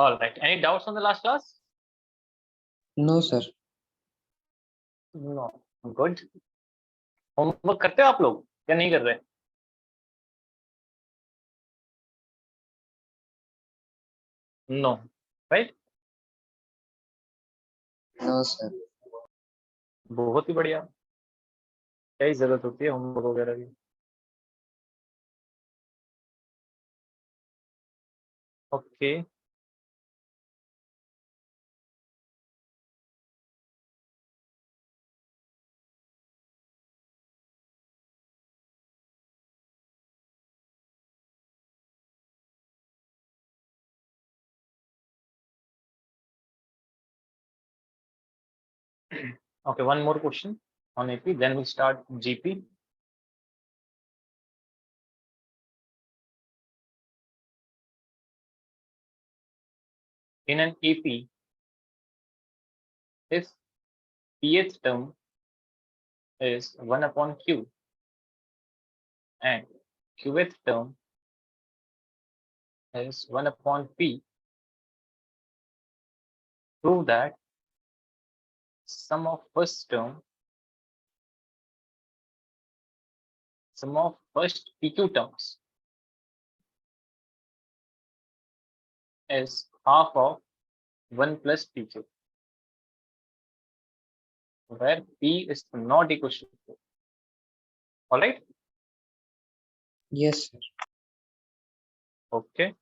All right. Any doubts on the last class? No, sir. No. Good. Homework करते हो आप लोग या नहीं कर रहे? No. Right? No, sir. बहुत ही बढ़िया. क्या ही जरूरत होती है होमवर्क वगैरह की. Okay. Okay, one more question on AP, then we'll start GP. In an AP, if pth term is 1 upon q and qth term is 1 upon p, prove that sum of first PQ terms is half of 1 plus PQ, where P is not equal to 4. All right? Yes, sir. Okay.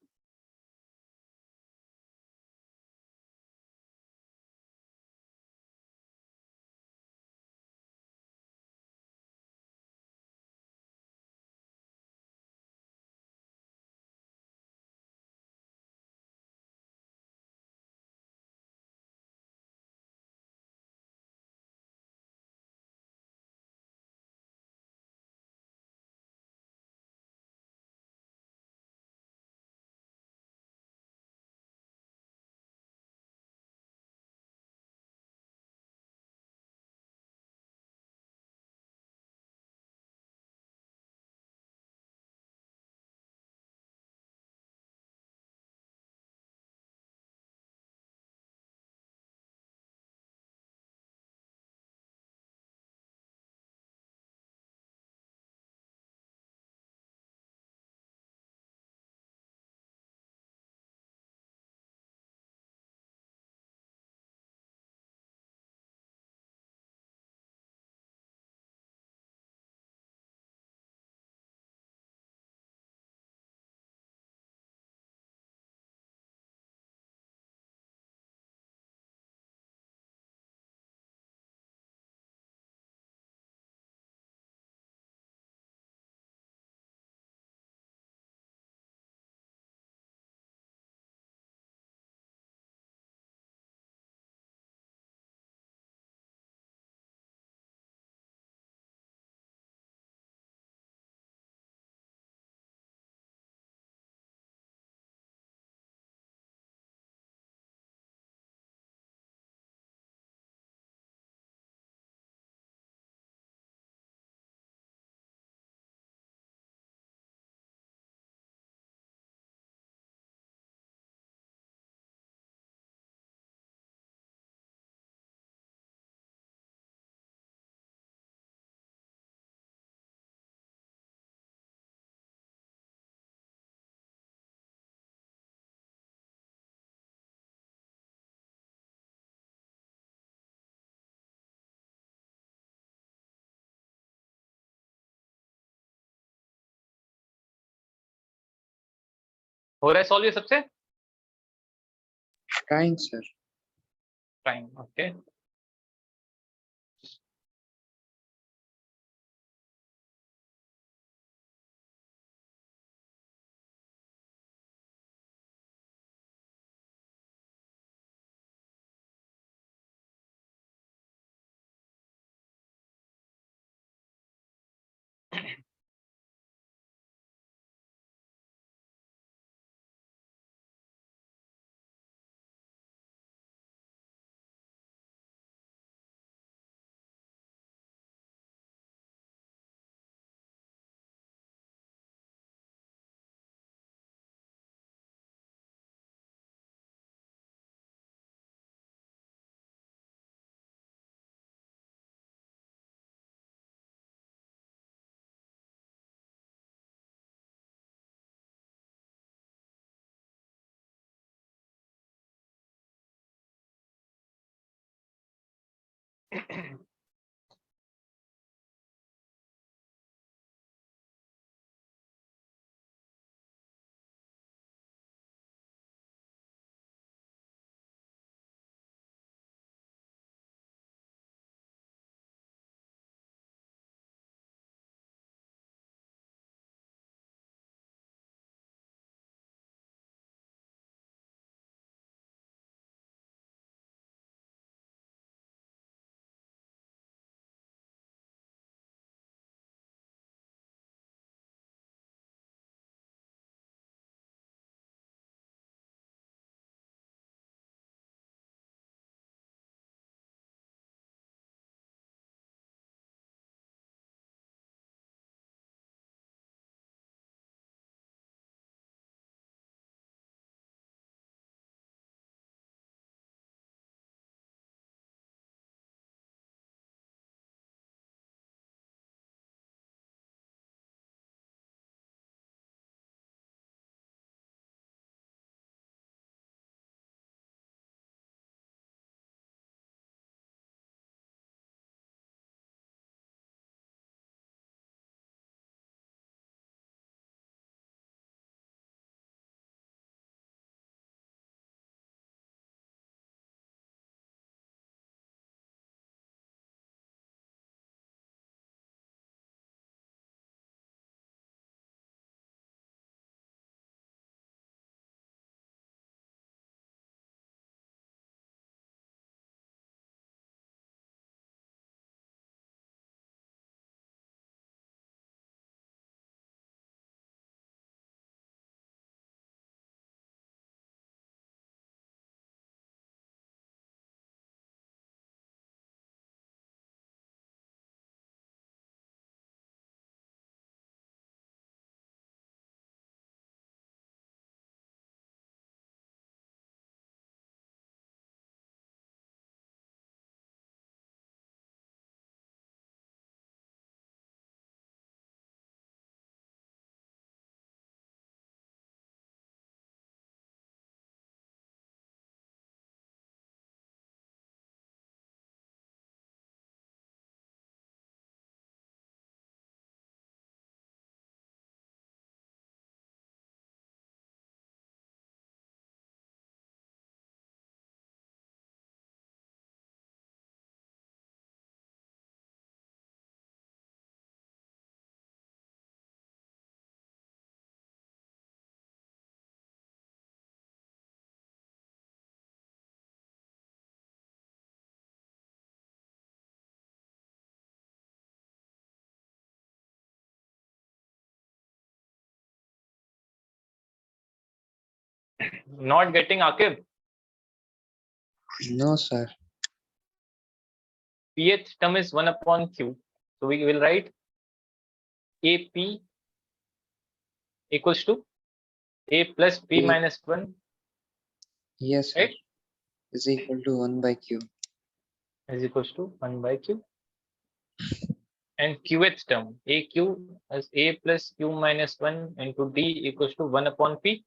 हो रहा है solve ये सबसे? Trying, sir. Fine. Okay. Not getting Akib. No, sir. Pth term is 1 upon q. So we will write AP equals to A plus P A- minus 1, Yes, sir. right? Is equal to 1 by Q. Is equals to 1 by q. And qth term, AQ as A plus Q minus 1 into D equals to 1 upon P.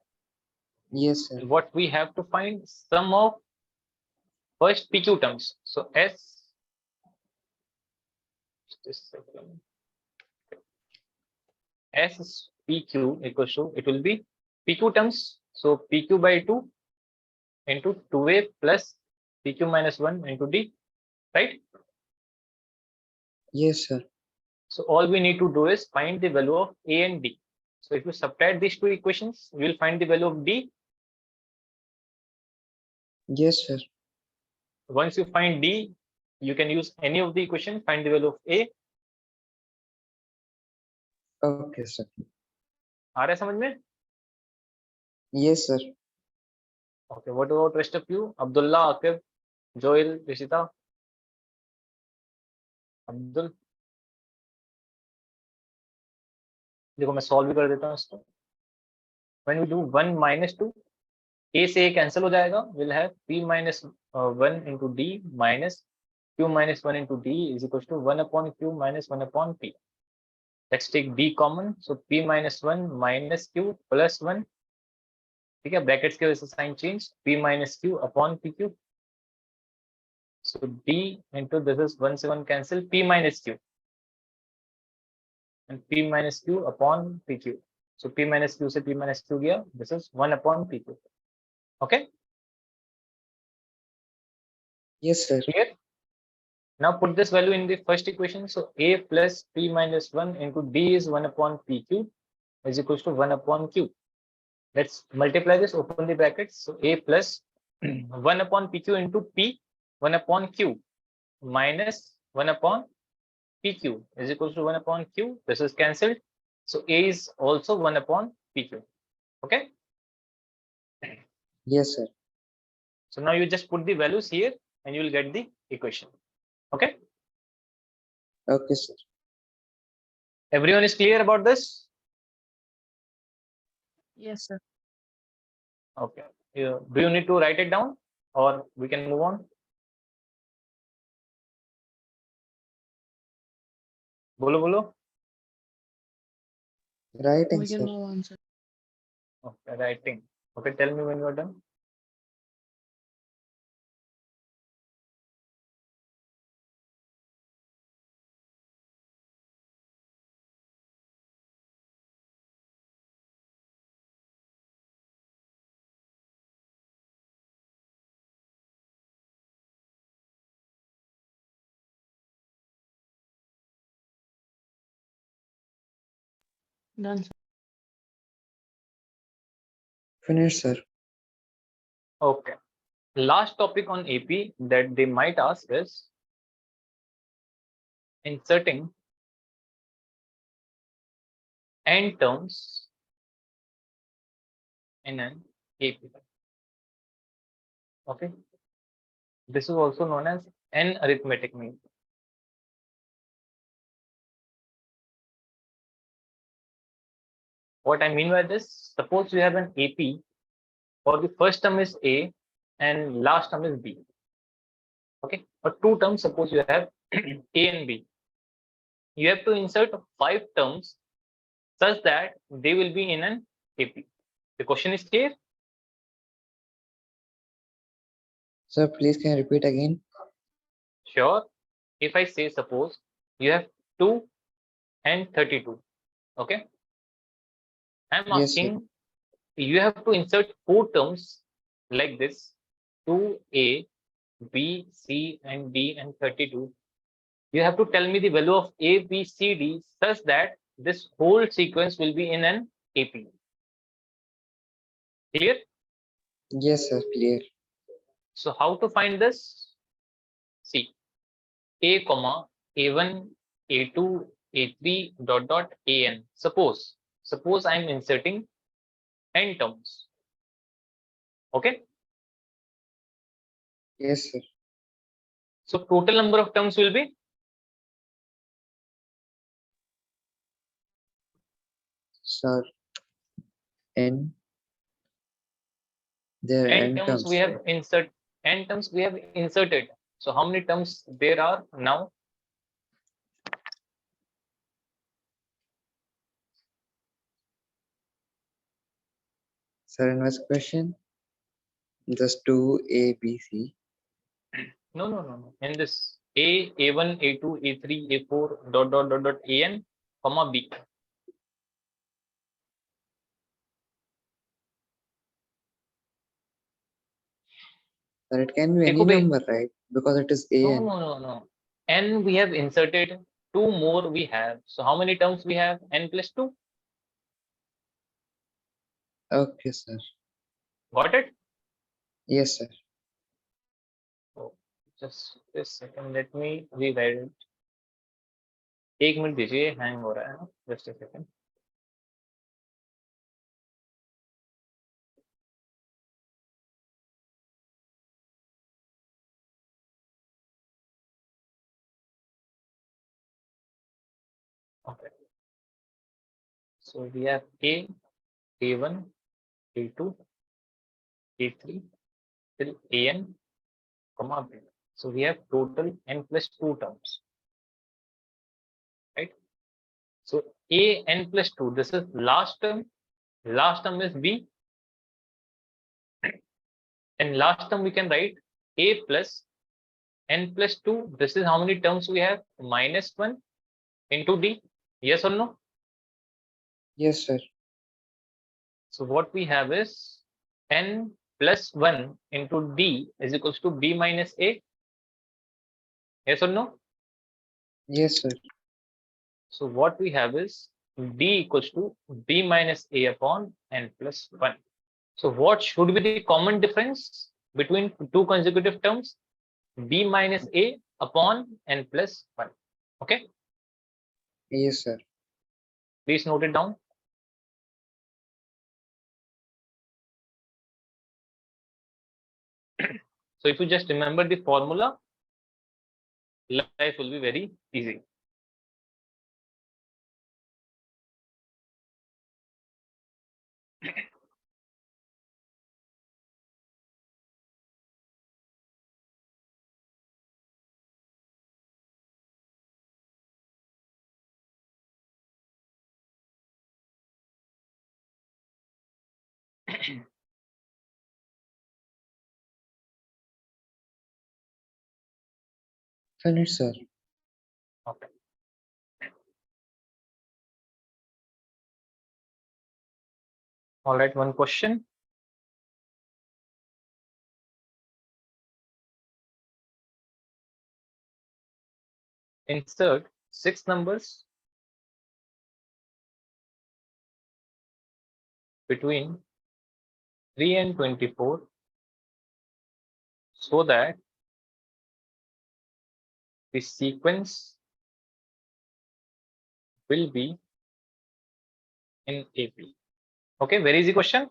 Yes, sir. What we have to find sum of first PQ terms. So S, just a second. S PQ equals to, it will be PQ terms. So PQ by 2 into 2A plus PQ minus 1 into D, right? Yes, sir. So all we need to do is find the value of A and D. So if you subtract these two equations, we will find the value of D. Yes, sir. Once you find D, you can use any of the equation, find the value of A. Okay, sir. आ रहा है समझ में? Yes, sir. Okay, what about rest of you? Abdullah, Akib, Joel, Rishita, Abdul. देखो मैं solve भी कर देता हूँ इसको. When we do 1 minus 2, A से A कैंसिल हो जाएगा. We'll have P minus 1 into D minus Q minus 1 into D is equals to 1 upon Q minus 1 upon P. Let's take D common. So P minus 1 minus Q plus 1. ठीक है, brackets की वजह से sign change. P minus Q upon PQ. So D into this is 1 से 1 cancel, P minus Q. And P minus Q upon PQ. So P minus Q से P minus Q गया. This is 1 upon PQ. Okay? Yes, sir. Clear? Now put this value in the first equation. So A plus P minus 1 into D is 1 upon PQ is equals to 1 upon Q. Let's multiply this, open the brackets. So A plus 1 upon PQ into P, 1 upon Q minus 1 upon PQ is equals to 1 upon Q. This is cancelled. So A is also 1 upon PQ. Okay? Yes, sir. So now you just put the values here and you will get the equation. Okay? Okay, sir. Everyone is clear about this? Yes, sir. Okay. Do you need to write it down or we can move on? Bolo, bolo. Writing, We can sir. move on, sir. Okay, writing. Okay, tell me when you are done. Done, sir. Finish, sir. Okay. Last topic on AP that they might ask is inserting n terms in an AP. Okay. This is also known as n arithmetic mean. What I mean by this, suppose you have an AP or the first term is A and last term is B. Okay. For two terms, suppose you have A and B. You have to insert 5 terms such that they will be in an AP. The question is clear? Sir, please can you repeat again? Sure. If I say suppose you have 2 and 32. Okay. I'm Yes, sir. asking you have to insert 4 terms like this 2A, B, C, and D, and 32. You have to tell me the value of A, B, C, D such that this whole sequence will be in an AP. Clear? Yes, sir. Clear. So how to find this? See, A comma A1, A2, A3 dot dot AN. Suppose I'm inserting n terms. Okay. Yes, sir. So total number of terms will be Sir. N. There are n n terms we terms, have right? n terms we have inserted. So how many terms there are now? Sir, in this question, just 2 A, B, C. No. In this A, A1, A2, A3, A4 dot dot dot dot AN, comma B. Sir, it can be any देखो भाई, number, right? Because it is A N. no. N we have inserted, 2 more we have. So how many terms we have? N plus 2. Okay, sir. Got it? Yes, sir. Oh, just a second, let me rewrite it. 1 minute दीजिए, hang हो रहा है. Just a second. Okay. So we have A, A1, A2, A3 till AN, comma B. So we have total n plus 2 terms, right? So A n plus 2, this is last term is B, and last term we can write A plus n plus 2, this is how many terms we have? Minus 1 into d. Yes or no? Yes, sir. So what we have is n plus 1 into d is equals to b minus a. Yes or no? Yes, sir. So what we have is d equals to b minus a upon n plus 1. So what should be the common difference between two consecutive terms? B minus a upon n plus 1. Okay, Yes, sir. please note it down. So if you just remember the formula, life will be very easy. Finished, sir. Okay. All right, one question. Insert 6 numbers between 3 and 24 so that the sequence will be in AP. Okay, very easy question.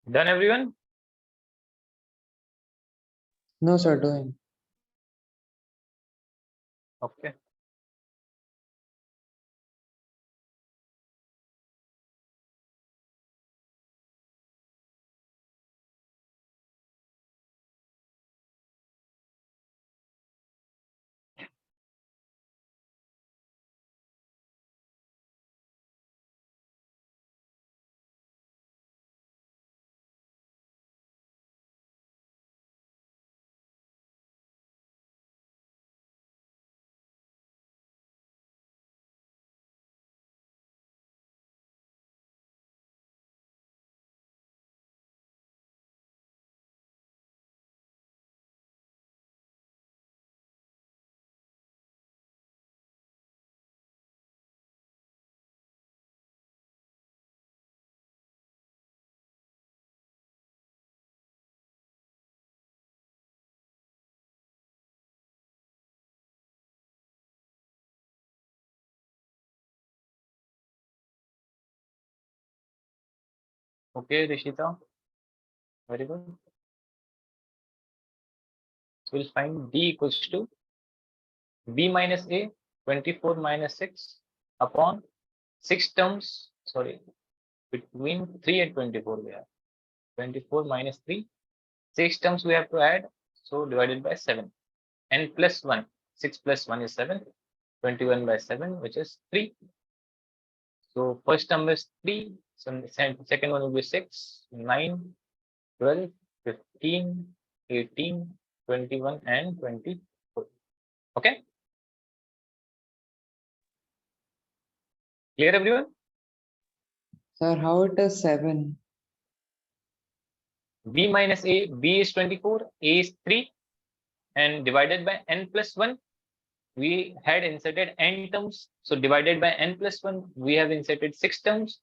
Done, everyone? No, sir, doing. Okay. Okay, Rishita. Very good. So we'll find D equals to B minus A, 24 minus 6 upon 6 terms, sorry, between 3 and 24 we have. 24 minus 3, 6 terms we have to add, so divided by 7. N plus 1, 6 plus 1 is 7, 21 by 7, which is 3. So first term is 3, so second one will be 6, 9, 12, 15, 18, 21, and 24. Okay, clear everyone? Sir, how it is 7? B minus A, B is 24, A is 3, and divided by n plus 1, we had inserted n terms. So divided by n plus 1, we have inserted 6 terms.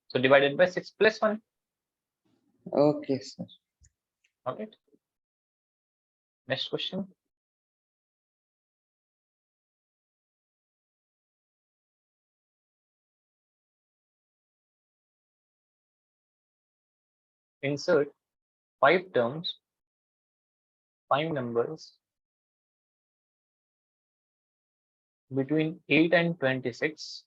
So divided by 6 plus 1. Okay, sir. Okay. Next question. Insert 5 terms, 5 numbers between 8 and 26,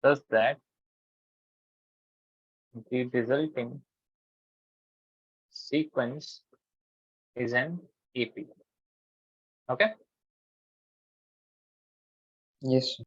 thus that the resulting sequence is an AP. Okay. Yes, sir.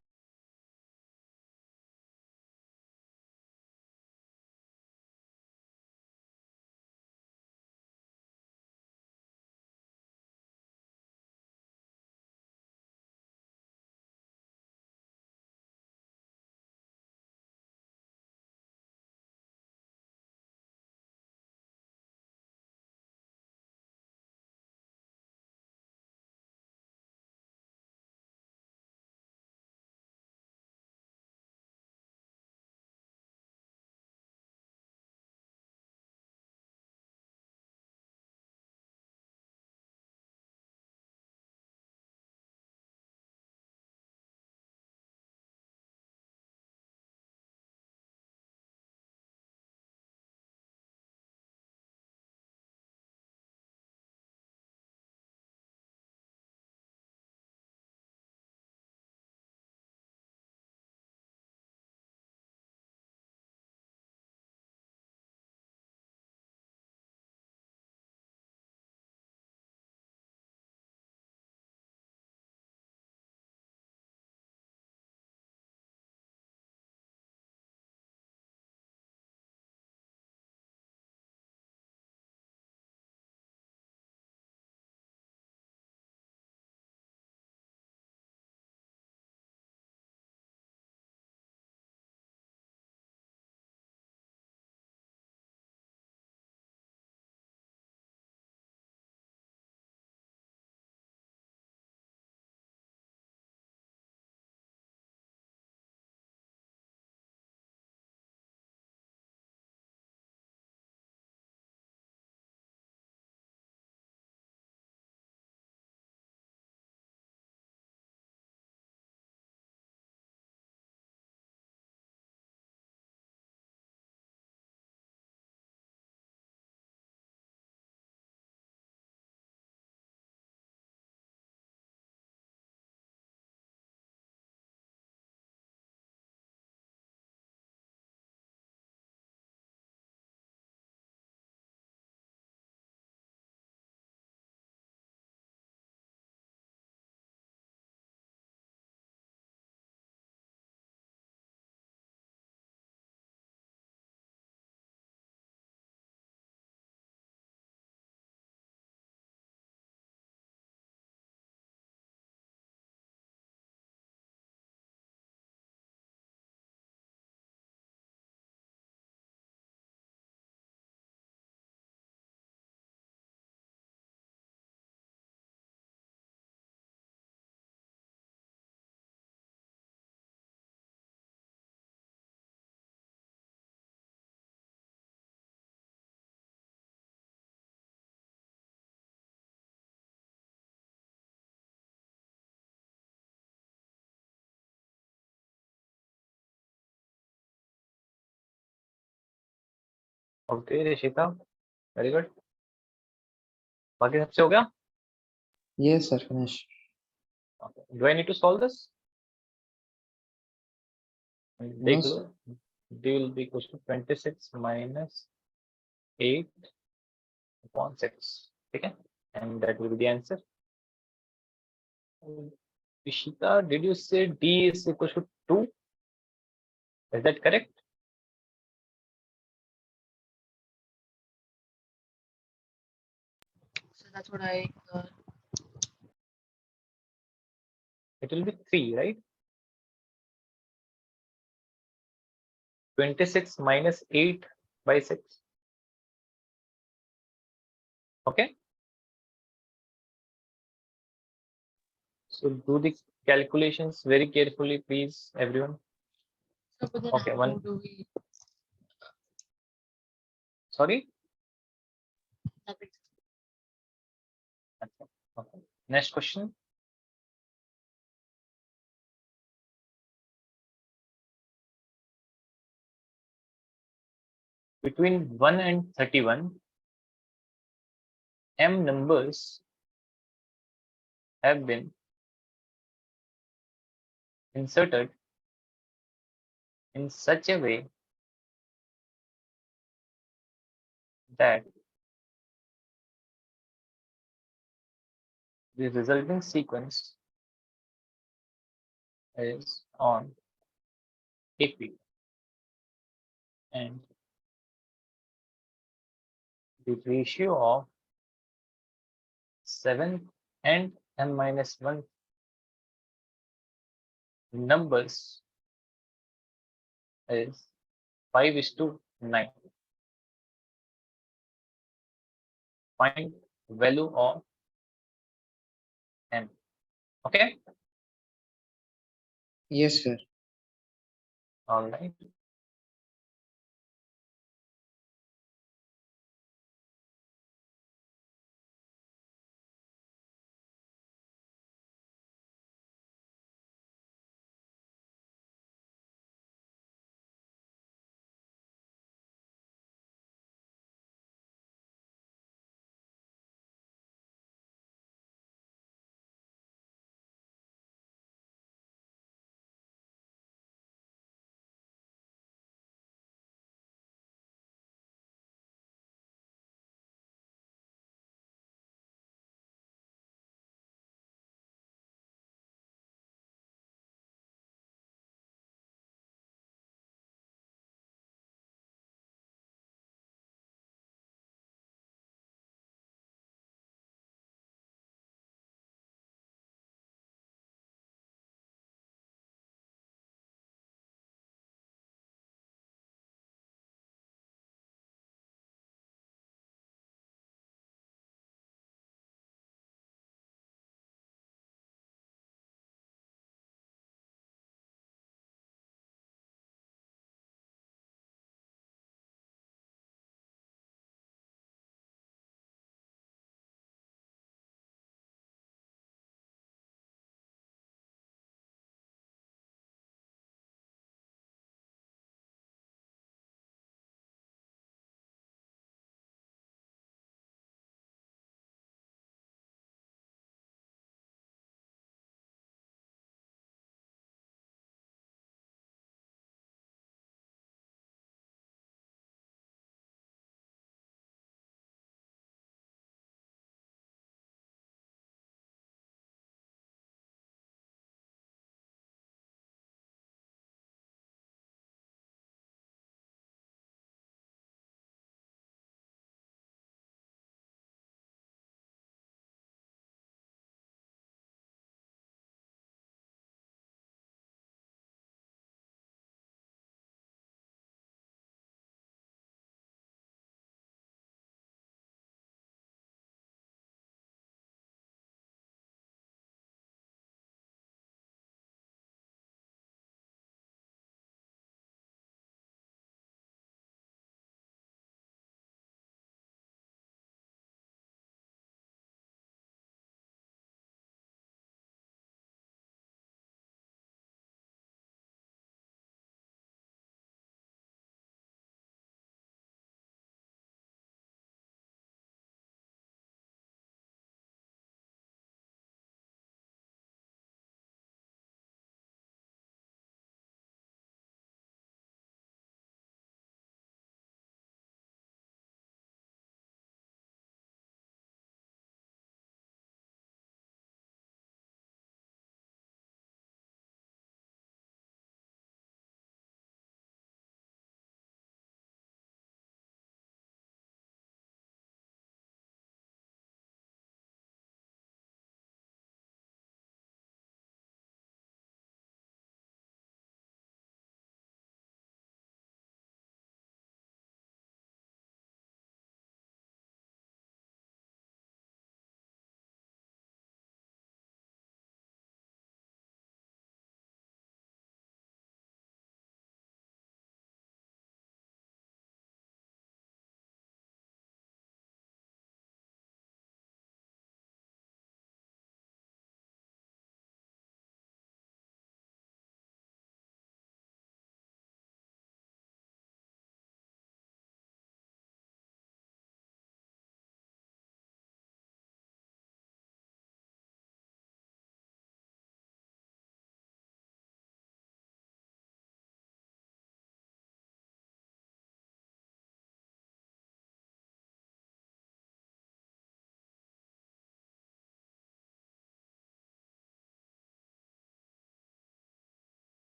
Okay Rishita, very good. बाकी सबसे हो गया? Yes, sir. Finish. Okay. Do I need to solve this? देख No, low, d will be equal to 26 minus 8 upon 6, ठीक है, and that will be the answer. Ishita, did you say d is equal to 2? Is that correct? So that's what I It will be 3, right? 26 minus 8 by 6. Okay. So do the calculations very carefully, please, everyone. so but then Okay, how one. do we Sorry. that makes Okay. Next question. Between 1 and 31, m numbers have been inserted in such a way that the resulting sequence is on AP, and the ratio of 7 and m minus 1 numbers is 5:9. Find value of m. Okay. yes, sir. All right.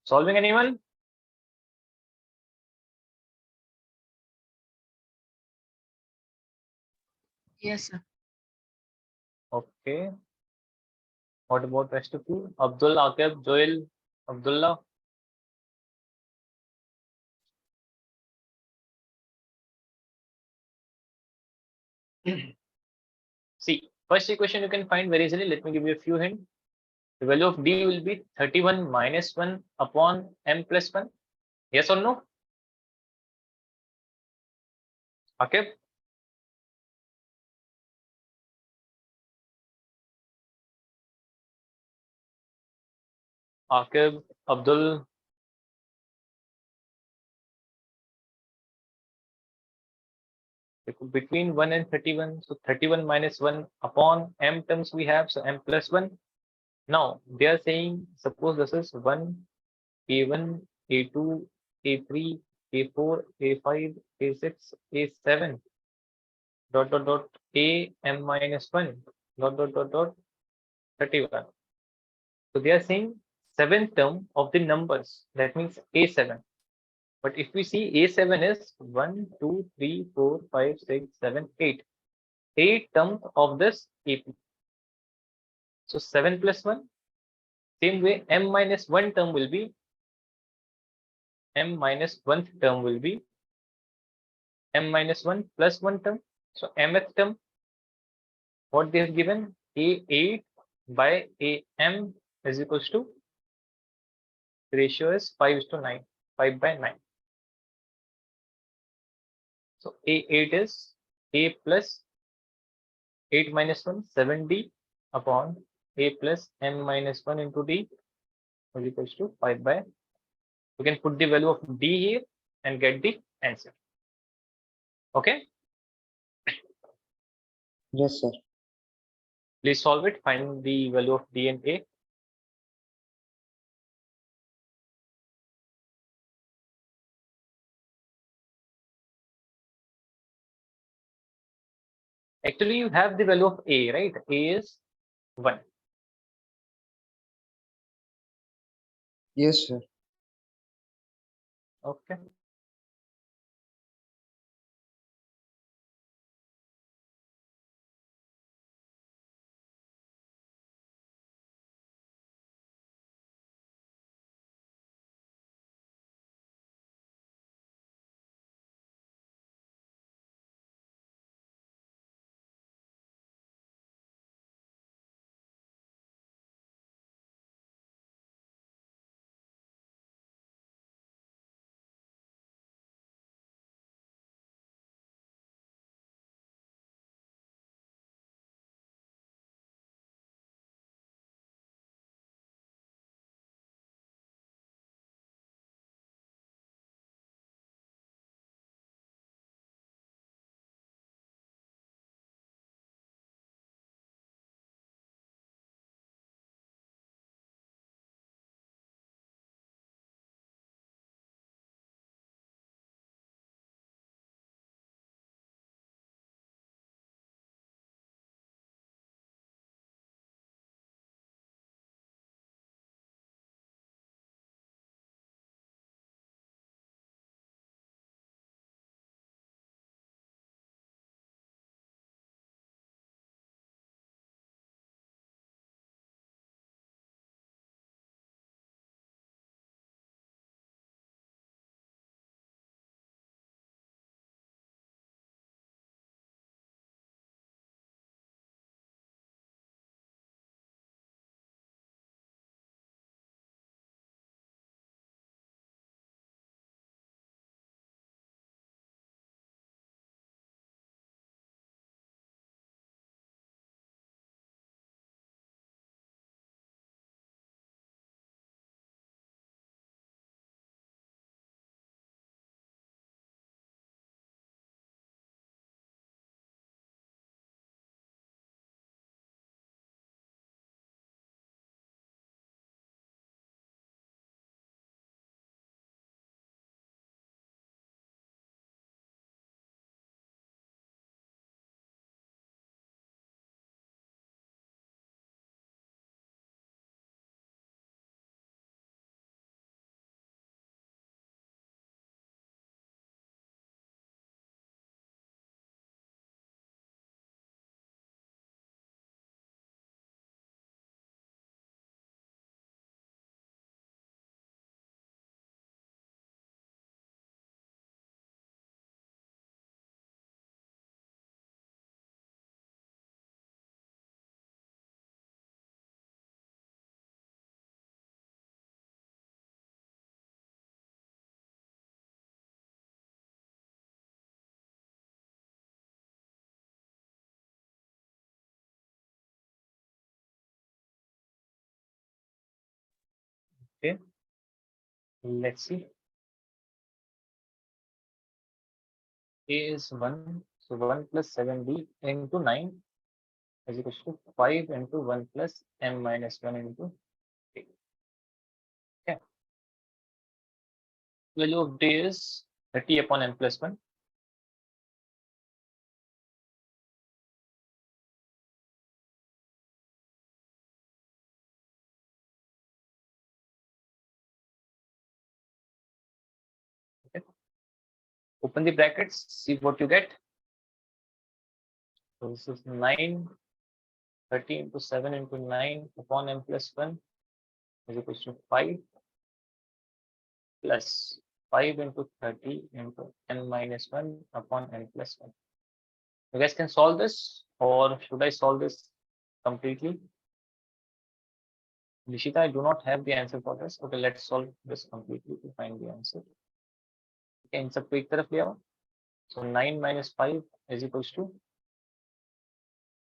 Solving anyone? Yes, sir. Okay. What about rest of you? Abdul, Akib, Joel, Abdullah. See, first equation you can find very easily. Let me give you a few hints. The value of d will be 31 minus 1 upon m plus 1. Yes or no? Akib? Akib, Abdul. Between 1 and 31. So 31 minus 1 upon m terms we have. So m plus 1. Now they are saying, suppose this is 1, A1, A2, A3, A4, A5, A6, A7, dot dot dot A m minus 1, dot 31. So they are saying seventh term of the numbers. That means A7. But if we see A7 is 1, 2, 3, 4, 5, 6, 7, 8. 8 terms of this AP. So 7 plus 1. Same way m minus 1 term will be m minus 1th term will be m minus 1 plus 1 term. So mth term, what they have given, A8 by AM is equals to, the ratio is 5:9, 5 by 9. So A8 is A plus 8 minus 1, 7D upon A plus m minus 1 into D is equals to 5 by. You can put the value of D here and get the answer. Okay, Yes, sir. please solve it. Find the value of D and A. Actually, you have the value of A, right? A is 1. Yes, sir. Okay. Okay, let's see. A is 1, so 1 plus 7b into 9 is equal to 5 into 1 plus m minus 1 into a. Okay, value of d is 30 upon n plus 1. Okay, open the brackets, see what you get. So this is 9, 30 into 7 into 9 upon m plus 1 is equal to 5 plus 5 into 30 into n minus 1 upon n plus 1. You guys can solve this, or should I solve this completely? Nishita, I do not have the answer for this. Okay, let's solve this completely to find the answer. Okay, इन सबको एक तरफ ले आओ. So 9 minus 5 is equals to,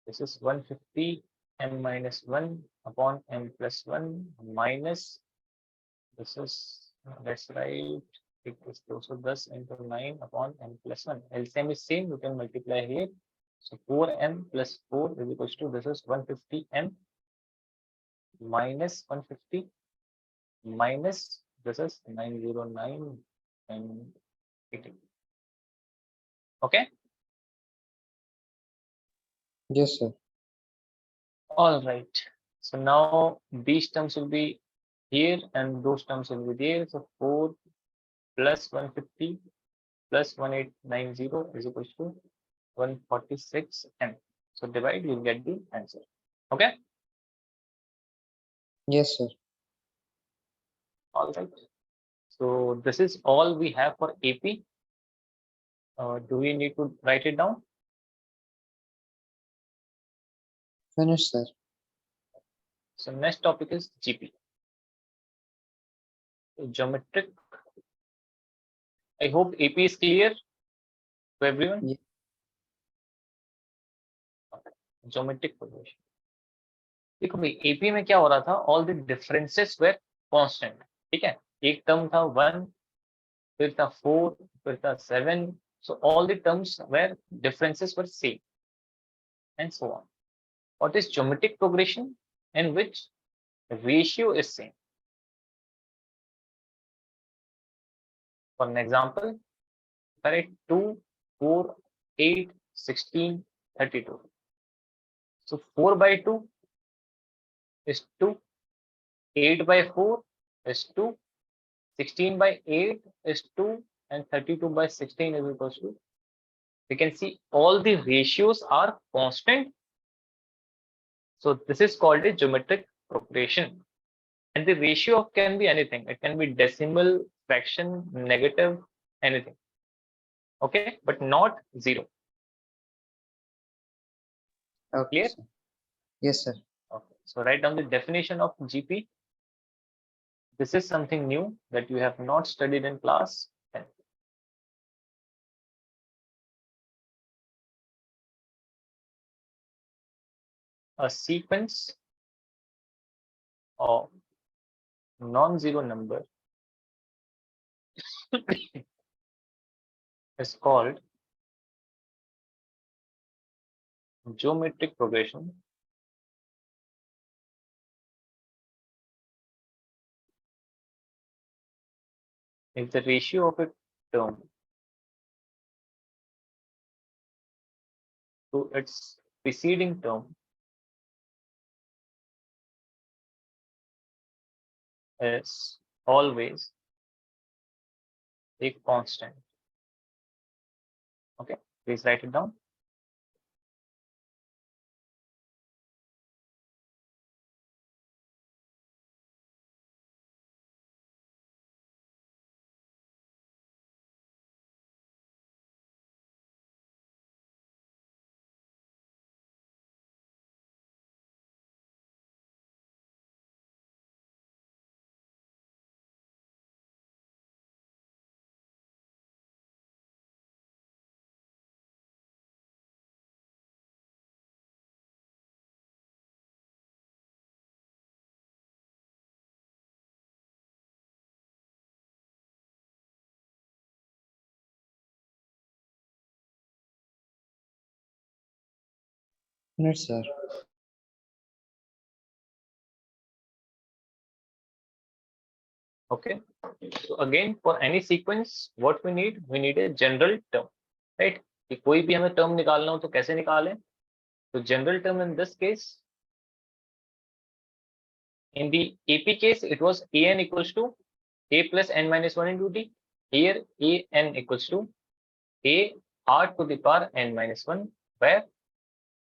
this is 150 m minus 1 upon m plus 1 minus, this is, let's write, it is also 10 into 9 upon m plus 1. LCM is same, you can multiply here. So 4m plus 4 is equals to, this is 150m minus 150 minus, this is 909 and 80. Okay, Yes, sir. all right. So now these terms will be here and those terms will be there. So 4 plus 150 plus 1890 is equals to 146m. So divide, you'll get the answer. Okay, Yes, sir. all right. So this is all we have for AP. Do we need to write it down? Finish, sir. So next topic is GP. Geometric. I hope AP is clear to everyone. Yeah. Okay. Geometric progression. देखो भाई AP में क्या हो रहा था, all the differences were constant. ठीक है, एक टर्म था 1, फिर था 4, फिर था 7. So all the terms were differences were same and so on. What is geometric progression? In which ratio is same. For an example, correct, 2, 4, 8, 16, 32. So 4 by 2 is 2, 8 by 4 is 2, 16 by 8 is 2, and 32 by 16 is equals to. We can see all the ratios are constant. So this is called a geometric progression. And the ratio can be anything. It can be decimal, fraction, negative, anything. Okay, but not 0. Okay, Clear? sir. Yes, sir. Okay, so write down the definition of GP. This is something new that you have not studied in class 10. A sequence of non-zero number is called geometric progression. If the ratio of a term to its preceding term is always a constant. Okay, please write it down. minute, sir. Okay. So again, for any sequence, what we need a general term, right? कि कोई भी हमें term निकालना हो तो कैसे निकालें? तो general term in this case, in the AP case, it was an equals to a plus n minus 1 into d. Here, an equals to a r to the power n minus 1, where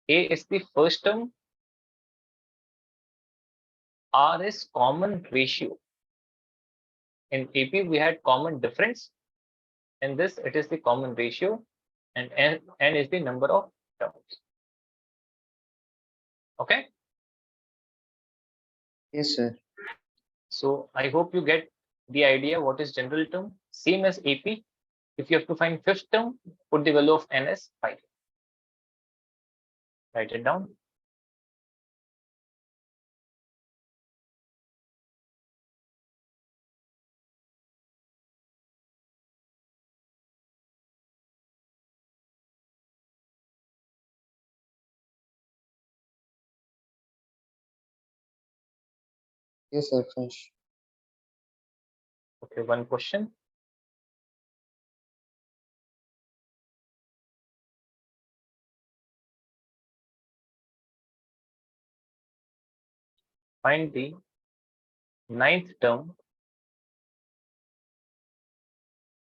a is the first term, r is common ratio. In AP, we had common difference. In this, it is the common ratio, and n is the number of terms. Okay. Yes, sir. So I hope you get the idea what is general term. Same as AP. If you have to find fifth term, put the value of n as 5. Write it down. Yes, sir. Finish. Okay, one question. Find the ninth term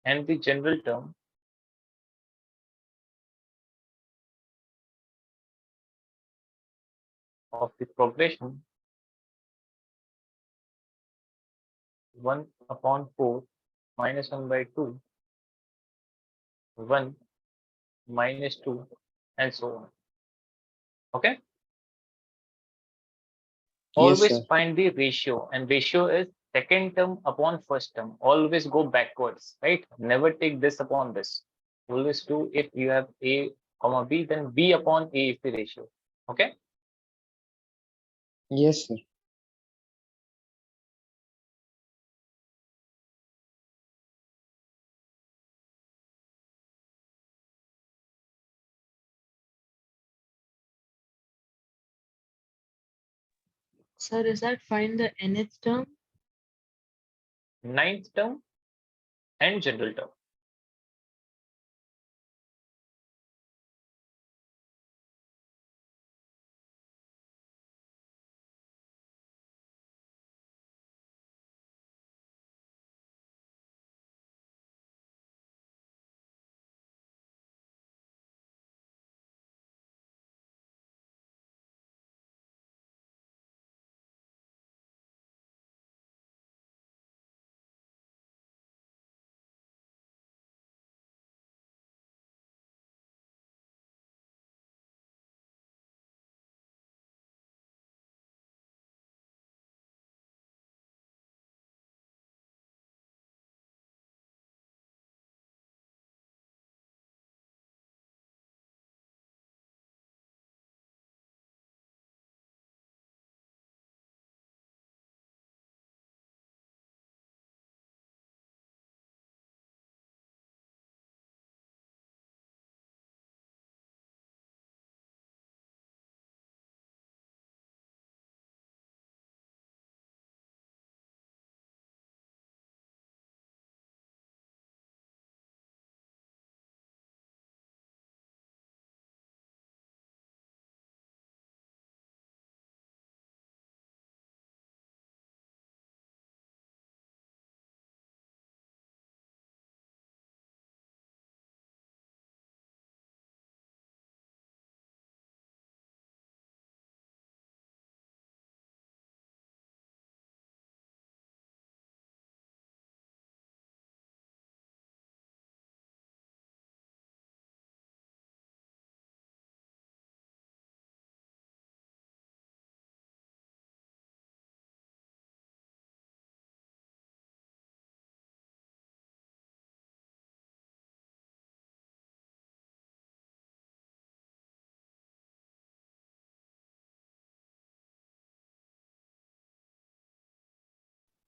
and the general term of the progression 1 upon 4 minus 1 by 2, 1 minus 2, and so on. Okay. Yes, Always sir. find the ratio, and ratio is second term upon first term. Always go backwards, right? Never take this upon this. Always do, if you have a comma b, then b upon a is the ratio. Okay. Yes, sir. Sir, is that find the nth term? Ninth term and general term.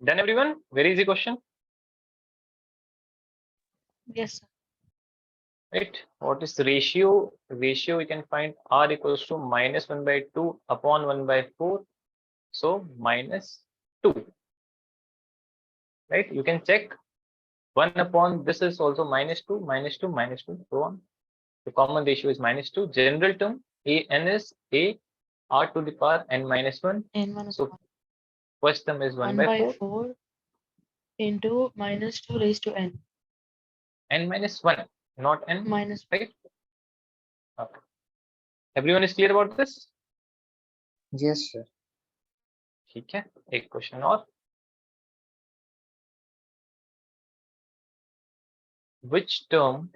Done, everyone? Very easy question. Yes, sir. right? What is the ratio? Ratio we can find r equals to -1/2 upon 1/4. So -2, right? You can check 1 upon this is also -2, -2, -2, so on. The common ratio is -2. General term n is a r to the power n-1. N1 So first term is 1/4. 1/4 into -2 raised to n. n-1, not n, Minus right? Okay. Everyone is clear about this? Yes, sir. ठीक है, एक question और. Which term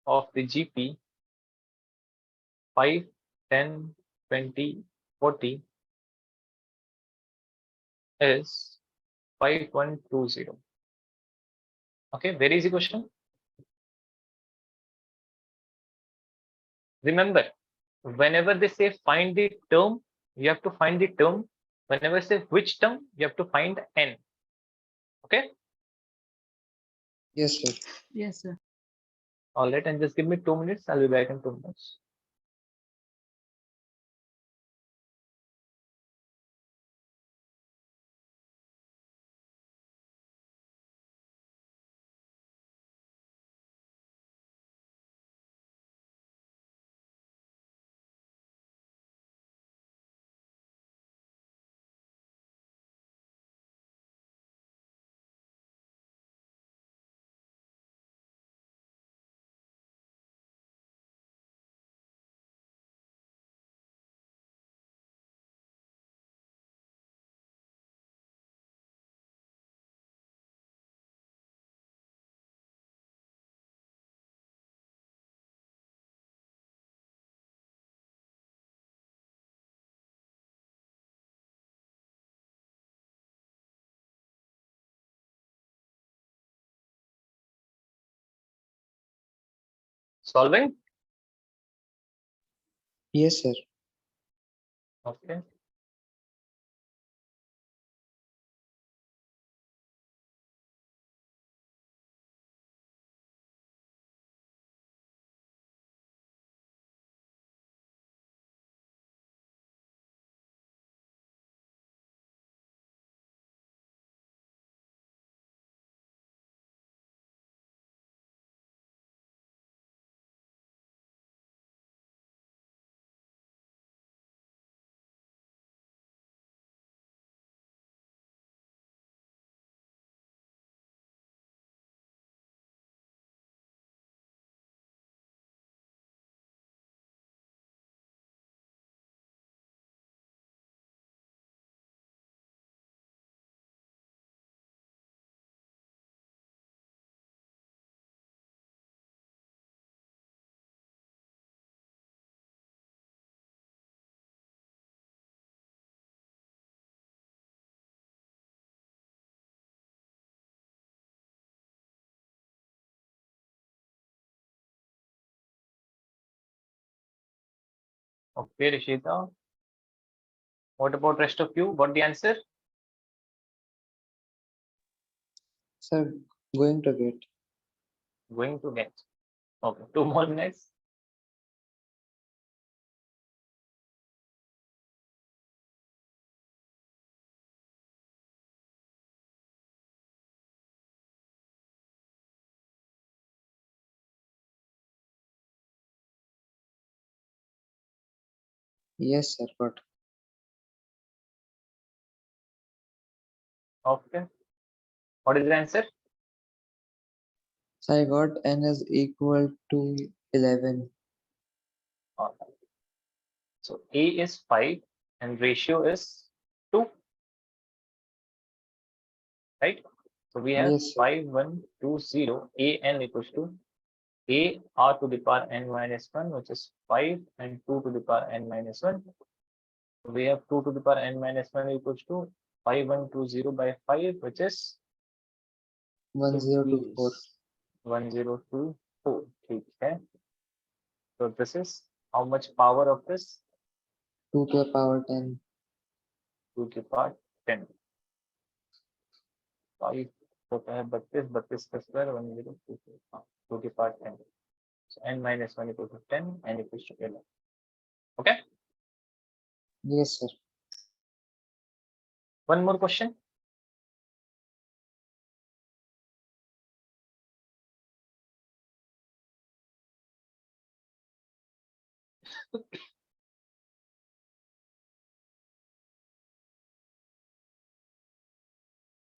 of the GP 5, 10, 20, 40 is 5120? Okay, very easy question. Remember, whenever they say find the term, you have to find the term. Whenever they say which term, you have to find n. Okay, Yes, sir. Yes, sir. all right, and just give me 2 minutes. I'll be back in 2 minutes. Solving. Yes, sir. Okay. Okay, Rishita. What about rest of you? What the answer? Sir, going to get. Going to get. Okay, 2 more minutes. Yes, sir. Got. Okay. What is the answer? So I got n is equal to 11. Alright. So A is 5 and ratio is 2, right? So we have Yes, sir. 5120 an equals to a r to the power n-1, which is 5, and 2 to the power n-1. So we have 2 to the power n-1 equals to 5120 by 5, which is 1024. 1024. Okay. So this is how much power of this? 2 to the power 10. 2 to the power 10. 5 होता है 32, 32 का square 1024, 2 की power 10. So n minus 1 equals to 10, n equals to 11. Okay. Yes, sir. One more question.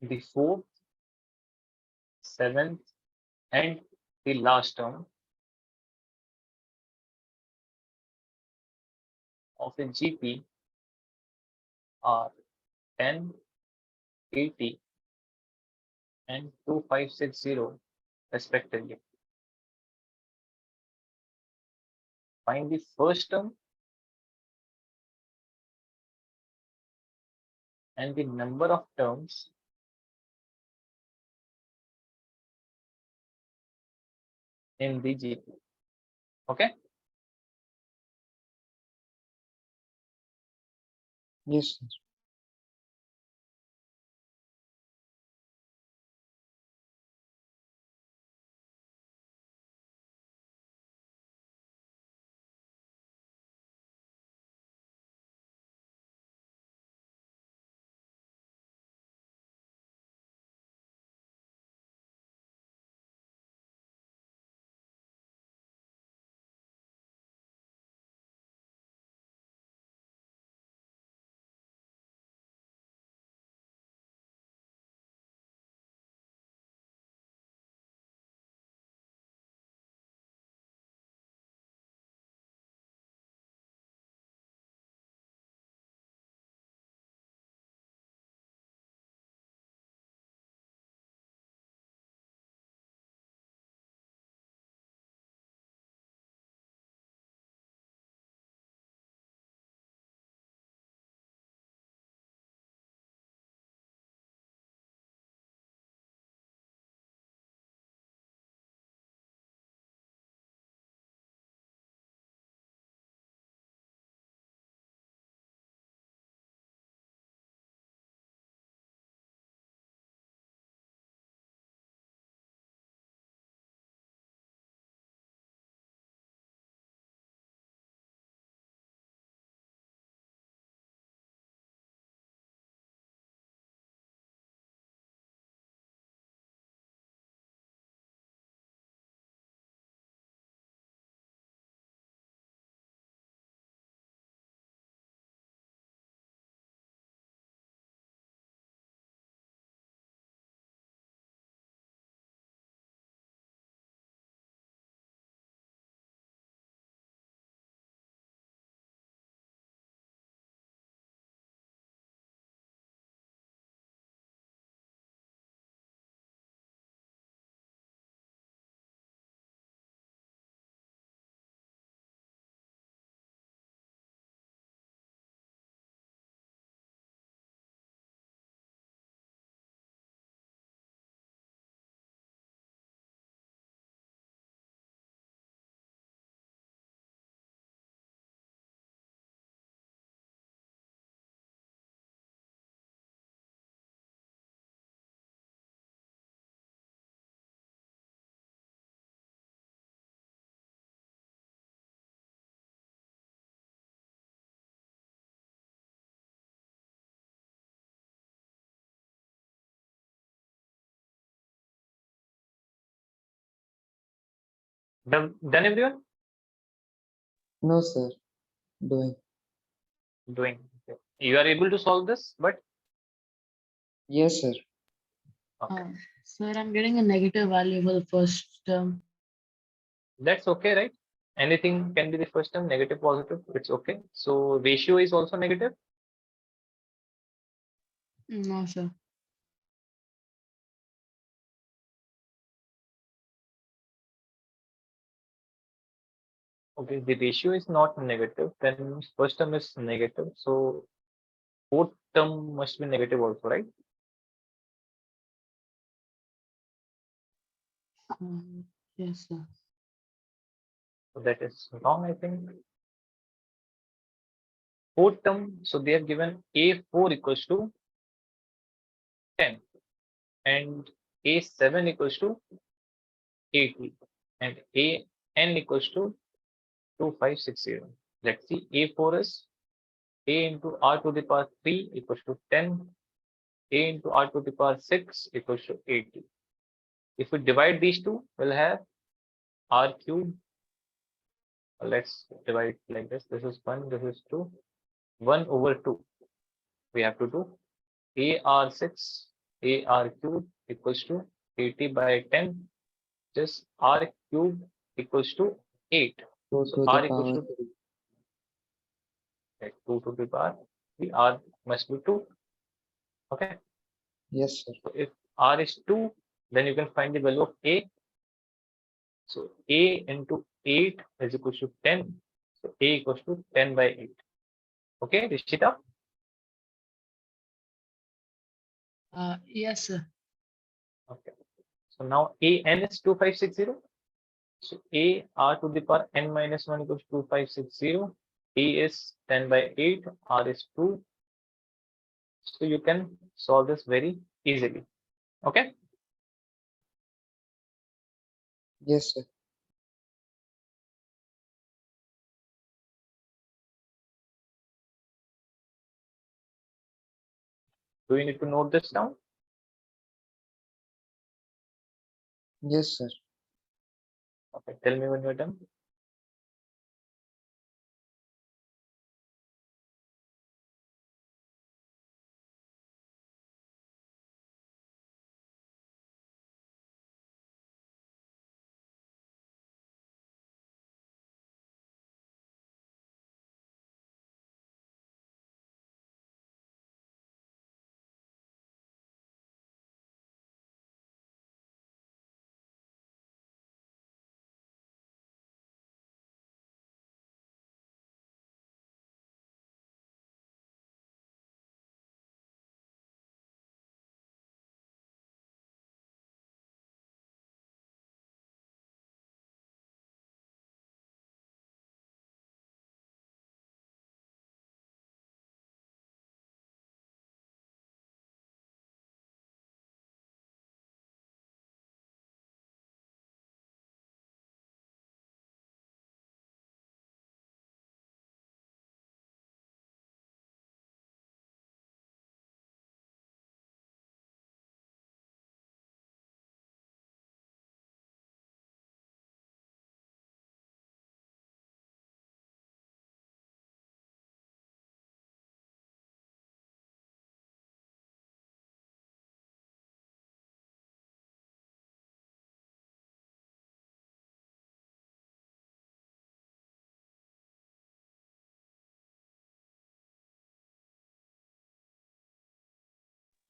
The fourth, seventh, and the last term of a GP are 10, 80, and 2560 respectively. Find the first term and the number of terms in the GP. Okay. Yes, sir. Done everyone? No, sir. Doing. Doing. Okay. You are able to solve this, but Yes, sir. okay. Sir, I'm getting a negative value for the first term. That's okay, right? Anything can be the first term, negative, positive, it's okay. So ratio is also negative. No, sir. Okay, the ratio is not negative, then first term is negative. So fourth term must be negative also, right? Yes, sir. So that is wrong, I think. Fourth term, so they have given A4 equals to 10 and A7 equals to 80 and A n equals to 2560. Let's see, A4 is A into R to the power 3 equals to 10. A into R to the power 6 equals to 80. If we divide these two, we'll have R cube. Let's divide like this. This is 1, this is 2. 1 over 2. We have to do AR6, AR cube equals to 80 by 10. Just R cube equals to 8. 2 So to the R equals power to 3. 2 to the power 3. R must be 2. Okay. Yes, sir. So if R is 2, then you can find the value of A. So A into 8 is equals to 10. So A equals to 10 by 8. Okay, Rishita? Yes, sir. Okay. So now AN is 2560. So A R to the power n minus 1 equals 2560. A is 10 by 8. R is 2. So you can solve this very easily. Okay. Yes, sir. Do you need to note this down? Yes, sir. Okay. Tell me when you're done.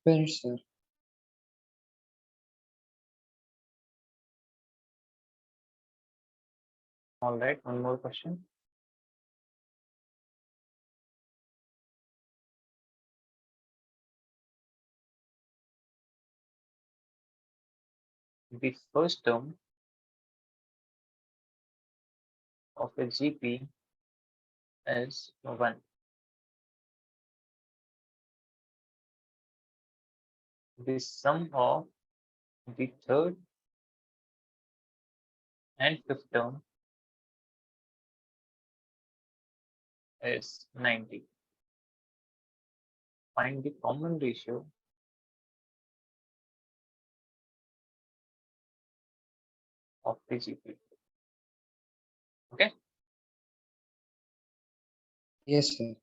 Finished, sir. All right. One more question. The first term of a GP is 1. The sum of the third and fifth term is 90. Find the common ratio of the GP. Okay. Yes, sir.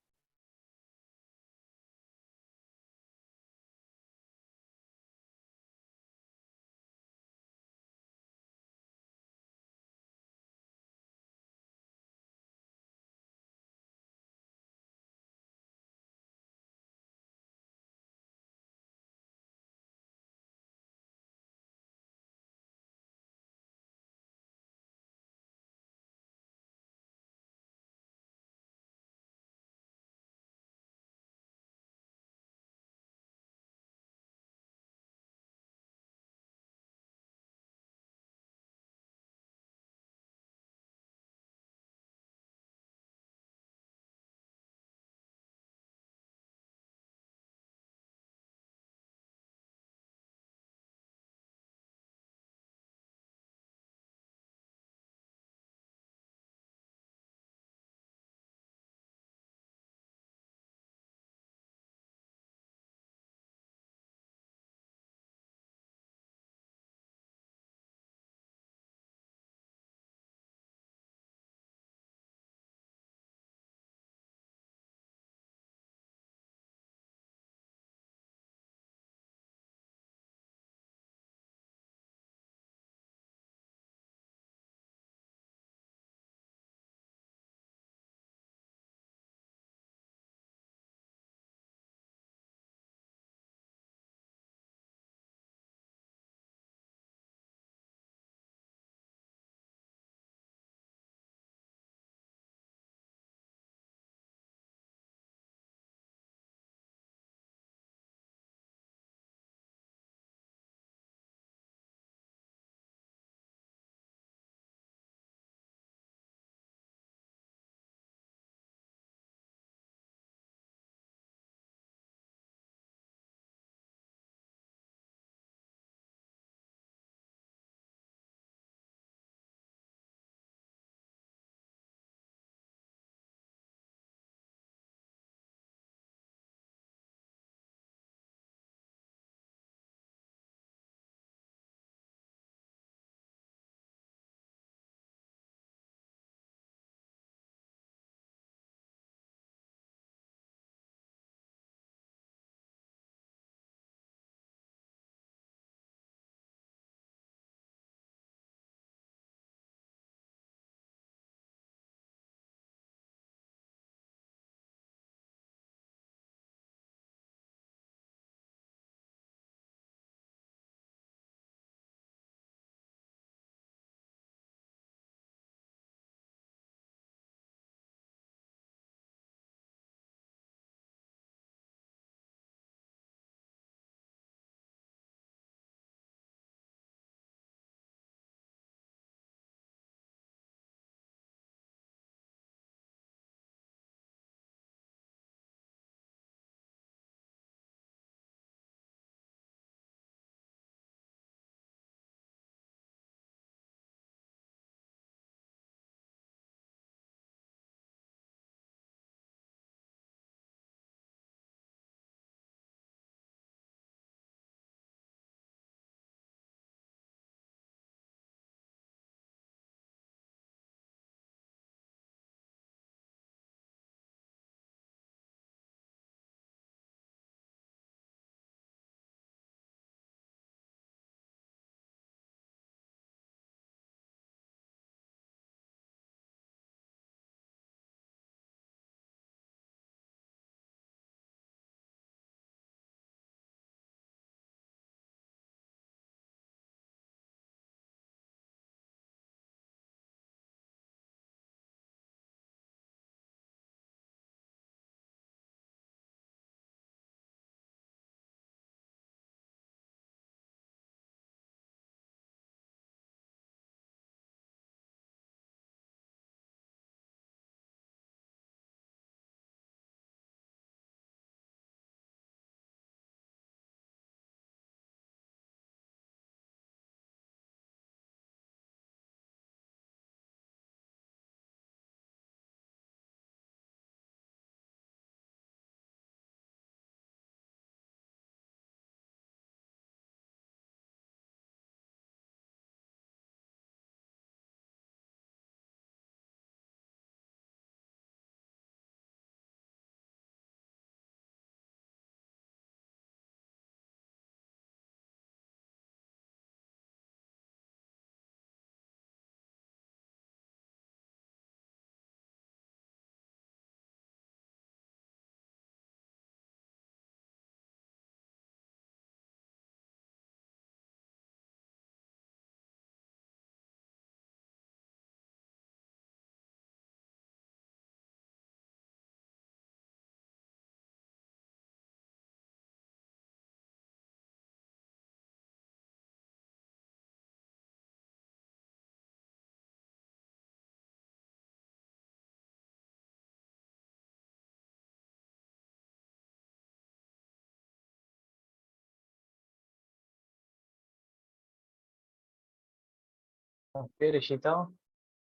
Okay, Rishita.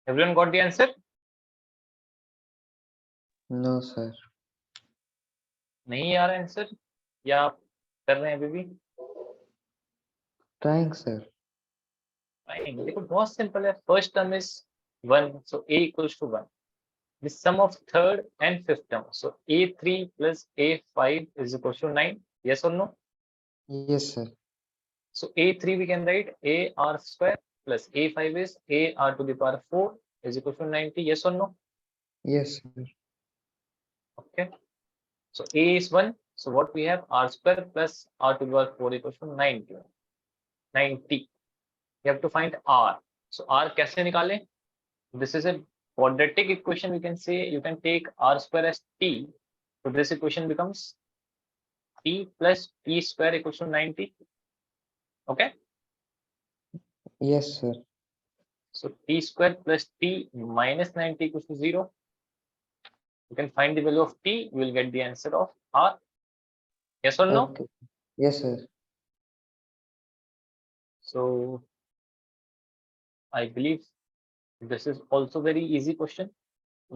Everyone got the answer? No, sir. नहीं आ रहा answer या आप कर रहे हैं अभी भी? Trying, sir. Fine. देखो बहुत सिंपल है. First term is 1, so a equals to 1. The sum of third and fifth term, so a3 plus a5 is equal to 9. Yes or no? Yes, sir. So a3 we can write a r square plus a5 is a r to the power 4 is equal to 90. Yes or no? Yes, sir. Okay. So a is 1. So what we have, r square plus r to the power 4 equals to 90. 90. You have to find r. So r कैसे निकालें? This is a quadratic equation. We can say you can take r square as t. So this equation becomes t plus t square equals to 90. Okay. Yes, sir. So t square plus t minus 90 equals to 0. You can find the value of t. You will get the answer of r. Yes or no? Okay. Yes, sir. So I believe this is also very easy question.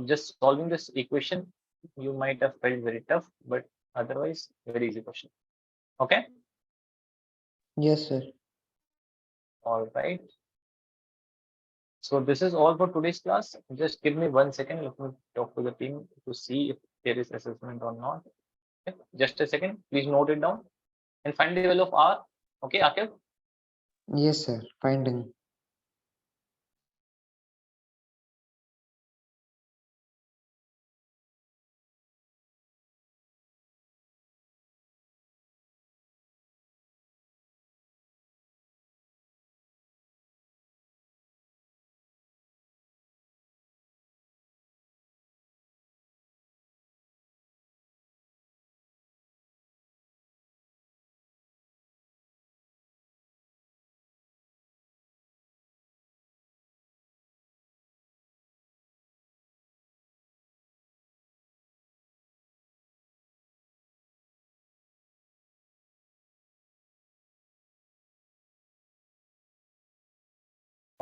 Just solving this equation, you might have felt very tough, but otherwise very easy question. Okay. Yes, sir. All right. So this is all for today's class. Just give me 1 second. Let me talk to the team to see if there is assessment or not. Okay. Just a second. Please note it down and find the value of r. Okay, Akib? Yes, sir. Finding.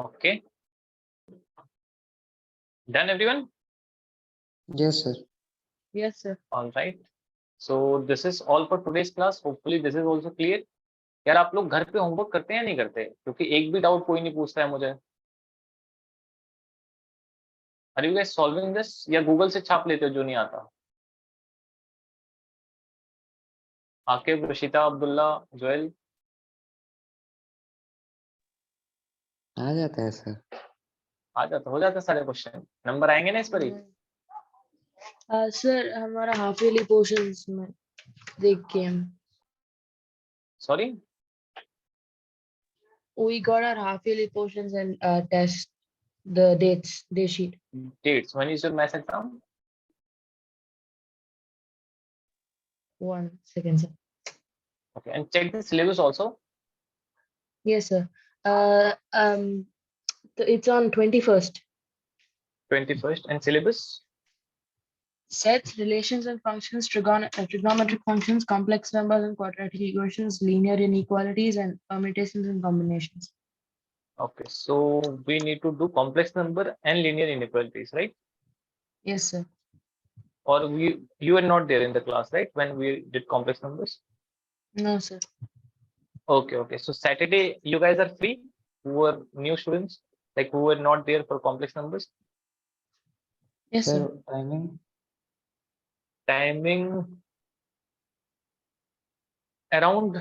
Okay. Done, everyone? Yes, sir. Yes, sir. All right. So this is all for today's class. Hopefully this is also clear. यार आप लोग घर पे homework करते हैं या नहीं करते? क्योंकि एक भी डाउट कोई नहीं पूछता है मुझे. Are you guys solving this या गूगल से छाप लेते हो जो नहीं आता? आकिब, रशीता, अब्दुल्ला, जोएल. आ जाता है, सर. आ जाता, हो जाता सारे क्वेश्चन. नंबर आएंगे ना इस पर ही? सर हमारा हाफ ईयरली पोर्शंस में देख के हम sorry. we got our half yearly portions and test the dates day sheet. Dates. When is your math exam? 1 second, sir. Okay, and check the syllabus also. Yes, sir. It's on 21st. 21st and syllabus. Sets, relations and functions, trigonometric functions, complex numbers and quadratic equations, linear inequalities, and permutations and combinations. Okay, so we need to do complex number and linear inequalities, right? Yes, sir. Or you were not there in the class, right, when we did complex numbers? No, sir. Okay, okay. So Saturday you guys are free, who are new students, like who were not there for complex numbers? Yes, Sir, sir. timing. Timing around